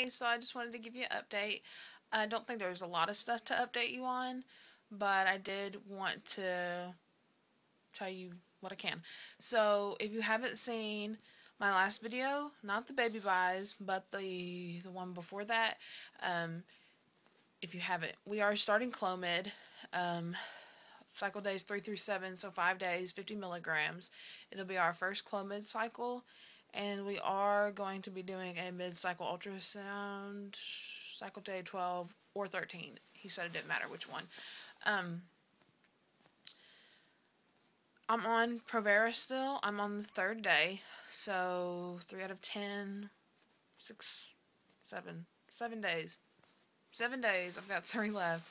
So I just wanted to give you an update. I don't think there's a lot of stuff to update you on, but I did want to tell you what I can. So if you haven't seen my last video, not the baby buys, but the one before that, if you haven't, we are starting Clomid. Cycle days 3 through 7, so 5 days, 50 milligrams. It'll be our first Clomid cycle, and we are going to be doing a mid-cycle ultrasound, cycle day 12 or 13. He said it didn't matter which one. I'm on provera still. I'm on the 3rd day, so 3 out of 10, 6, 7, 7 days. 7 days. I've got 3 left.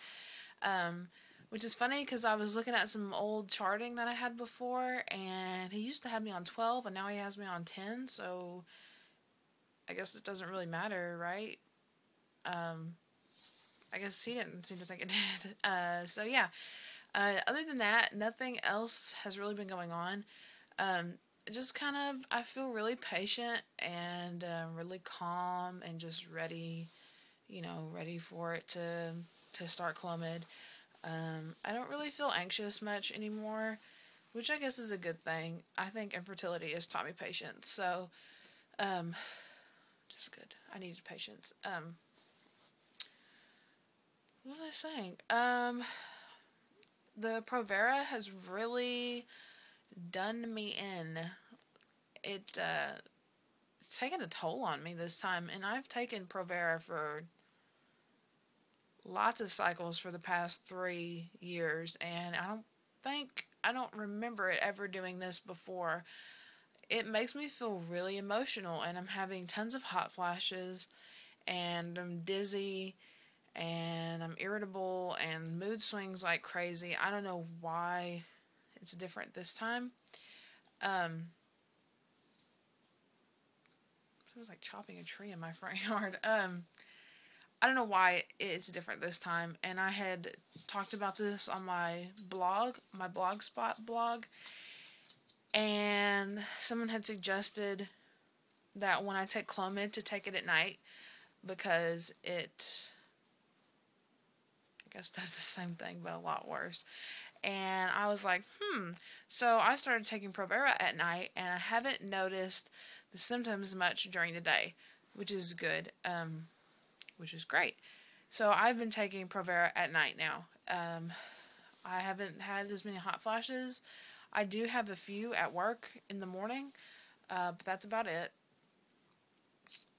Which is funny because I was looking at some old charting that I had before, and he used to have me on 12, and now he has me on 10, so I guess it doesn't really matter, right? I guess he didn't seem to think it did. So yeah. Other than that, nothing else has really been going on. Just kind of, I feel really patient and really calm and just ready, ready for it to start Clomid. I don't really feel anxious much anymore, which I guess is a good thing. I think infertility has taught me patience, so, just good. I needed patience. What was I saying? The provera has really done me in. It's taken a toll on me this time, and I've taken provera for lots of cycles for the past 3 years, and I don't remember it ever doing this before. It makes me feel really emotional, and I'm having tons of hot flashes, and I'm dizzy, and I'm irritable, and mood swings like crazy. I don't know why it's different this time. It was like chopping a tree in my front yard. I don't know why it's different this time, and I had talked about this on my Blogspot blog, and someone had suggested that when I take Clomid to take it at night, because it, I guess, does the same thing, but a lot worse. And I was like, So I started taking provera at night, and I haven't noticed the symptoms much during the day, which is good. Which is great. So I've been taking provera at night now. I haven't had as many hot flashes. I do have a few at work in the morning, but that's about it.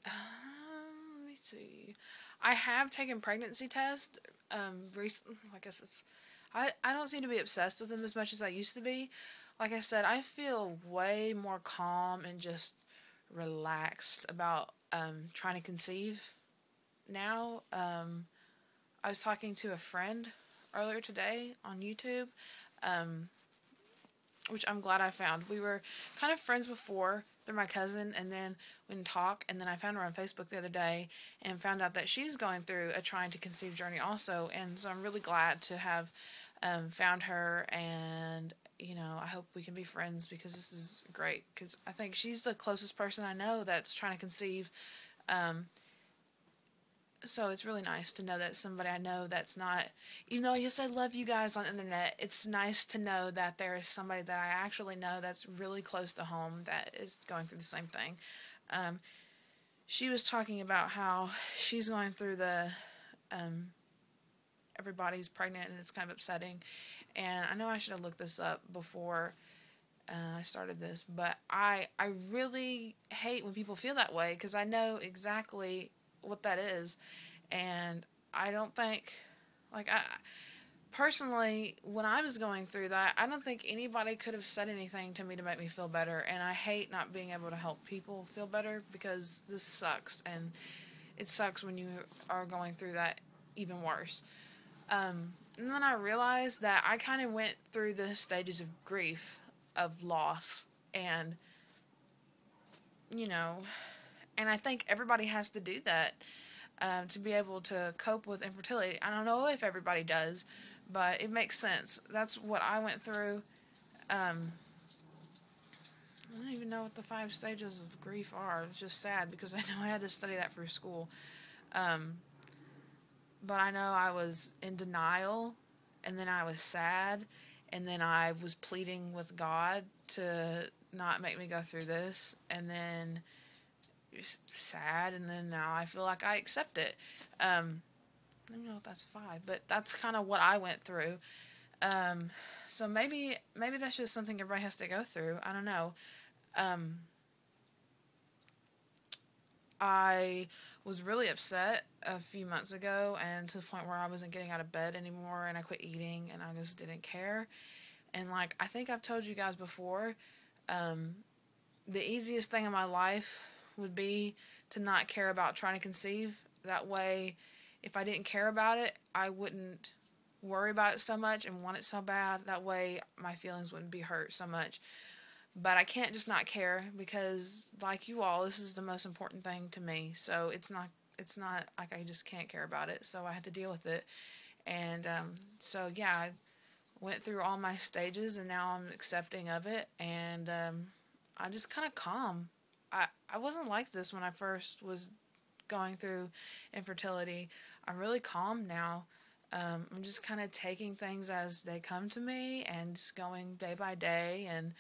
Let me see. I have taken pregnancy tests. Recently, I guess I don't seem to be obsessed with them as much as I used to be. Like I said, I feel way more calm and just relaxed about trying to conceive now. I was talking to a friend earlier today on YouTube, which I'm glad I found. We were kind of friends before through my cousin, and then we didn't talk, and then I found her on Facebook the other day and found out that she's going through a trying to conceive journey also, and so I'm really glad to have found her, and I hope we can be friends, because this is great, because I think she's the closest person I know that's trying to conceive. So it's really nice to know that somebody I know that's not, even though yes, I love you guys on the internet, it's nice to know that there is somebody that I actually know that's really close to home that is going through the same thing. She was talking about how she's going through the, everybody's pregnant, and it's kind of upsetting. And I know I should have looked this up before I started this, but I really hate when people feel that way, because I know exactly what that is, and I don't think, personally, when I was going through that, I don't think anybody could have said anything to me to make me feel better, and I hate not being able to help people feel better, because this sucks, and it sucks when you are going through that even worse. And then I realized that I kind of went through the stages of grief, of loss, and and I think everybody has to do that to be able to cope with infertility. I don't know if everybody does, but it makes sense. That's what I went through. I don't even know what the 5 stages of grief are. It's just sad because I know I had to study that for school. Um, but I know I was in denial, and then I was sad, and then I was pleading with God to not make me go through this, and then sad, and then now I feel like I accept it. I don't know if that's 5, but that's kind of what I went through. So maybe that's just something everybody has to go through. I don't know. Um, I was really upset a few months ago, and to the point where I wasn't getting out of bed anymore, and I quit eating, and I just didn't care. And like, I think I've told you guys before, the easiest thing in my life would be to not care about trying to conceive. That way, if I didn't care about it, I wouldn't worry about it so much and want it so bad. That way, my feelings wouldn't be hurt so much. But I can't just not care, because like you all, this is the most important thing to me. So it's not like I just can't care about it. So I had to deal with it. And so yeah, I went through all my stages, and now I'm accepting of it, and I just kind of calm. I wasn't like this when I first was going through infertility. I'm really calm now. I'm just kind of taking things as they come to me, and just going day by day. And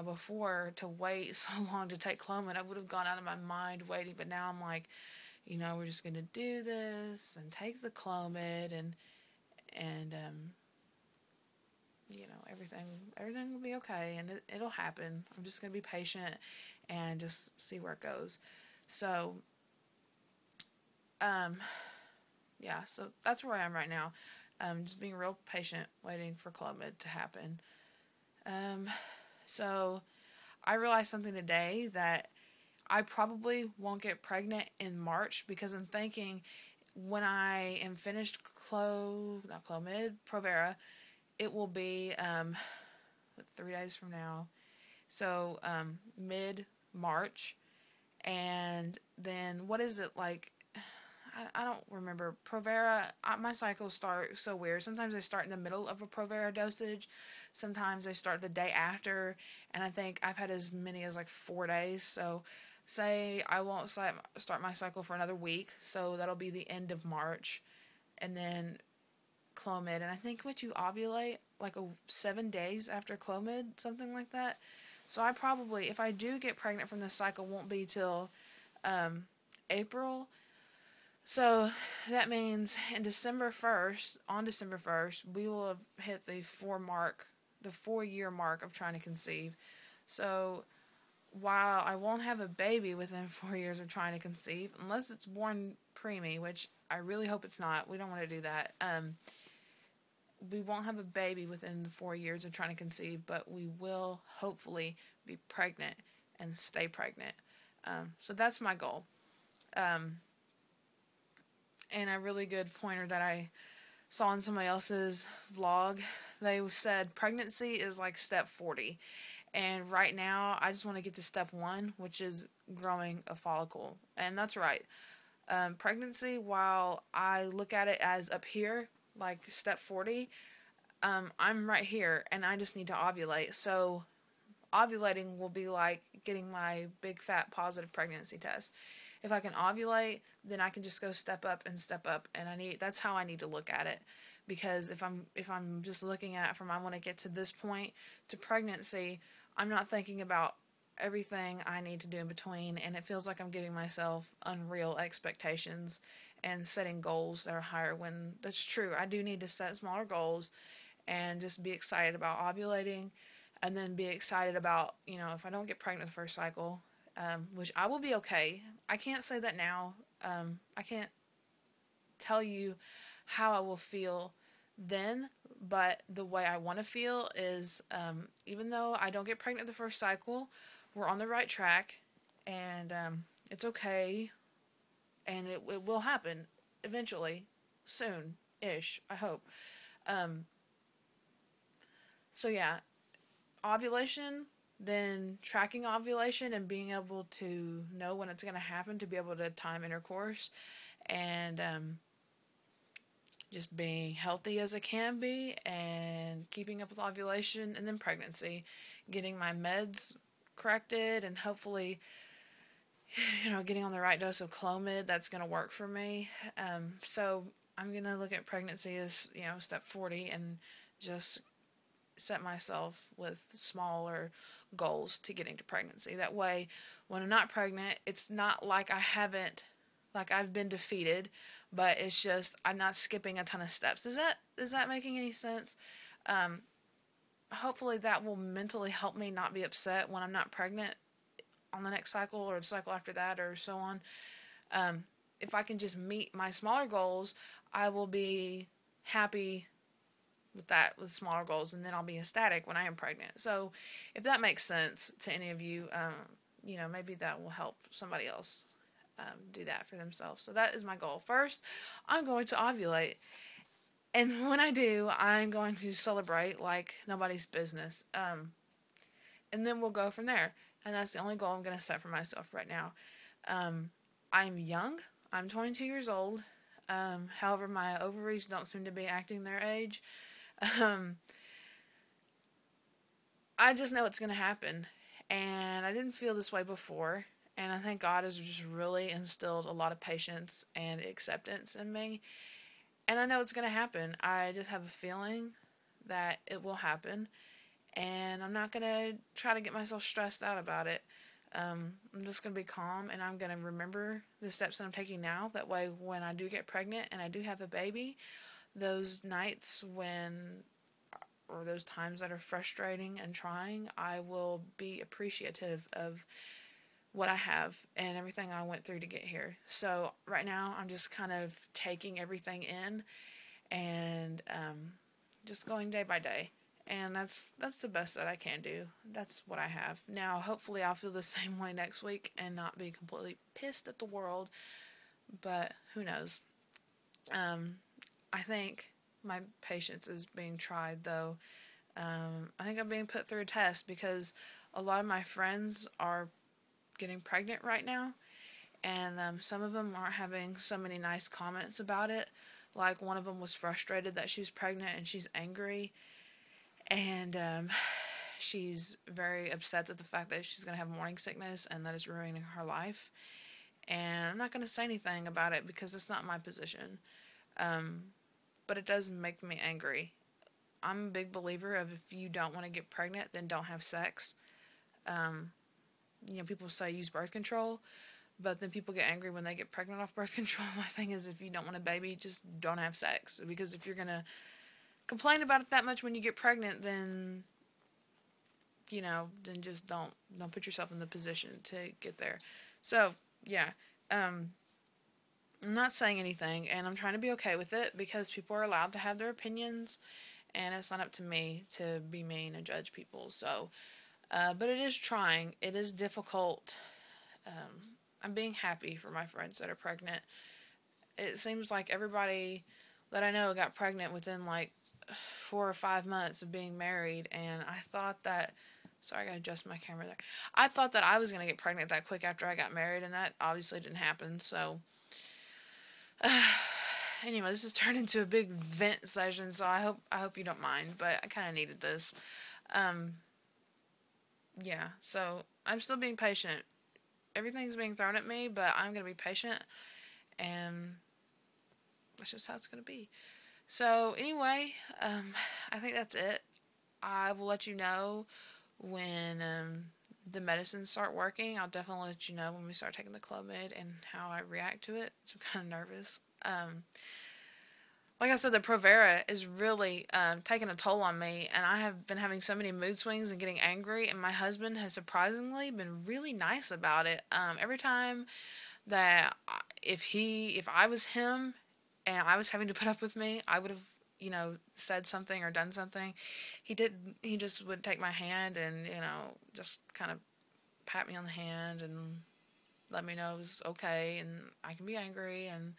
before, to wait so long to take Clomid, I would have gone out of my mind waiting. But now I'm like, we're just gonna do this and take the Clomid, and everything will be okay, and it'll happen. I'm just gonna be patient and just see where it goes. So, yeah, so that's where I am right now. Just being real patient, waiting for Clomid to happen. So I realized something today, that I probably won't get pregnant in March, because I'm thinking when I am finished provera, it will be 3 days from now. So mid-March, and then what is it like? I don't remember. Provera, my cycles start so weird. Sometimes they start in the middle of a provera dosage. Sometimes they start the day after. And I think I've had as many as like 4 days. So say I won't start my cycle for another week. So that'll be the end of March. And then Clomid. And I think you ovulate like 7 days after Clomid, something like that. So I probably, if I do get pregnant from this cycle, won't be till April. So that means on December 1st, we will have hit the 4-year mark of trying to conceive. So while I won't have a baby within 4 years of trying to conceive, unless it's born preemie, which I really hope it's not. We don't want to do that. We won't have a baby within the 4 years of trying to conceive, but we will hopefully be pregnant and stay pregnant. So that's my goal. And a really good pointer that I saw in somebody else's vlog, they said pregnancy is like step 40. And right now, I just want to get to step 1, which is growing a follicle. And that's right. Pregnancy, while I look at it as up here, like step 40, I'm right here, and I just need to ovulate. So ovulating will be like getting my big fat positive pregnancy test. If I can ovulate, then I can just go step up, and that's how I need to look at it. Because if I'm just looking at it from I want to get to this point to pregnancy, I'm not thinking about everything I need to do in between, and it feels like I'm giving myself unreal expectations and setting goals that are higher, when that's true. I do need to set smaller goals and just be excited about ovulating, and then be excited about, if I don't get pregnant the first cycle, which I will be okay. I can't say that now. I can't tell you how I will feel then, but the way I want to feel is, even though I don't get pregnant the first cycle, we're on the right track, and it's okay, and it will happen eventually, soon-ish, I hope. So yeah, ovulation, then tracking ovulation and being able to know when it's going to happen, to be able to time intercourse, and just being healthy as it can be, and keeping up with ovulation, and then pregnancy, getting my meds corrected, and hopefully getting on the right dose of Clomid that's going to work for me. So I'm going to look at pregnancy as, step 40 and just set myself with smaller goals to getting to pregnancy. That way, when I'm not pregnant, it's not like I've been defeated, but it's just I'm not skipping a ton of steps. Is that making any sense? Hopefully that will mentally help me not be upset when I'm not pregnant on the next cycle or the cycle after that or so on. If I can just meet my smaller goals, I will be happy with smaller goals, and then I'll be ecstatic when I am pregnant. So if that makes sense to any of you, maybe that will help somebody else do that for themselves. So that is my goal. First, I'm going to ovulate. And when I do, I'm going to celebrate like nobody's business. And then we'll go from there. And that's the only goal I'm going to set for myself right now. I'm young. I'm 22 years old. However, my ovaries don't seem to be acting their age. I just know it's going to happen. And I didn't feel this way before. And I think God has just really instilled a lot of patience and acceptance in me. And I know it's going to happen. I just have a feeling that it will happen. And I'm not going to try to get myself stressed out about it. I'm just going to be calm, and I'm going to remember the steps that I'm taking now. That way, when I do get pregnant and I do have a baby, those nights or those times that are frustrating and trying, I will be appreciative of what I have and everything I went through to get here. So right now, I'm just kind of taking everything in and just going day by day. And that's the best that I can do. That's what I have. Now, hopefully I'll feel the same way next week and not be completely pissed at the world. But who knows? I think my patience is being tried, though. I think I'm being put through a test because a lot of my friends are getting pregnant right now. And some of them aren't having so many nice comments about it. Like one of them was frustrated that she was pregnant and she's angry. And she's very upset at the fact that she's going to have morning sickness and that it's ruining her life. And I'm not going to say anything about it because it's not my position. But it does make me angry. I'm a big believer of if you don't want to get pregnant, then don't have sex. People say use birth control, but then people get angry when they get pregnant off birth control. My thing is, if you don't want a baby, just don't have sex. Because if you're going to complain about it that much when you get pregnant, then then just don't put yourself in the position to get there. So yeah, I'm not saying anything, and I'm trying to be okay with it because people are allowed to have their opinions, and it's not up to me to be mean and judge people. So, but it is trying. It is difficult. I'm being happy for my friends that are pregnant. It seems like everybody that I know got pregnant within like 4 or 5 months of being married, and I thought that, sorry, I gotta adjust my camera there. I thought that I was gonna get pregnant that quick after I got married, and that obviously didn't happen. So, anyway, this has turned into a big vent session. So I hope you don't mind, but I kind of needed this. Yeah. So I'm still being patient. Everything's being thrown at me, but I'm gonna be patient, and that's just how it's gonna be. So, anyway, I think that's it. I will let you know when the medicines start working. I'll definitely let you know when we start taking the Clomid and how I react to it. So I'm kind of nervous. Like I said, the provera is really taking a toll on me, and I have been having so many mood swings and getting angry, and my husband has surprisingly been really nice about it. Every time that if I was him, and I was having to put up with me, I would have, said something or done something. He just would take my hand and, just kind of pat me on the hand and let me know it was okay and I can be angry. And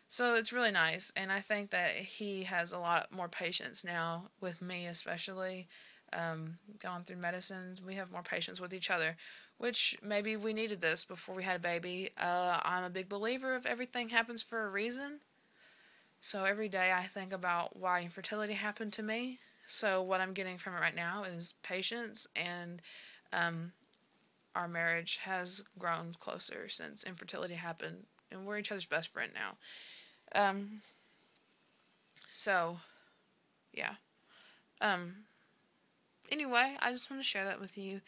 so it's really nice. And I think that he has a lot more patience now with me, especially going through medicines. We have more patience with each other, which maybe we needed this before we had a baby. I'm a big believer of everything happens for a reason. So every day I think about why infertility happened to me. So what I'm getting from it right now is patience and our marriage has grown closer since infertility happened, and we're each other's best friend now. So, yeah. Anyway, I just want to share that with you,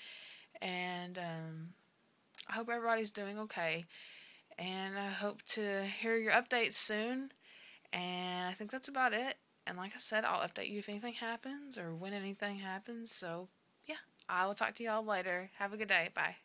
and I hope everybody's doing okay, and I hope to hear your updates soon, and I think that's about it. And like I said, I'll update you if anything happens or when anything happens. So, yeah, I will talk to y'all later. Have a good day. Bye.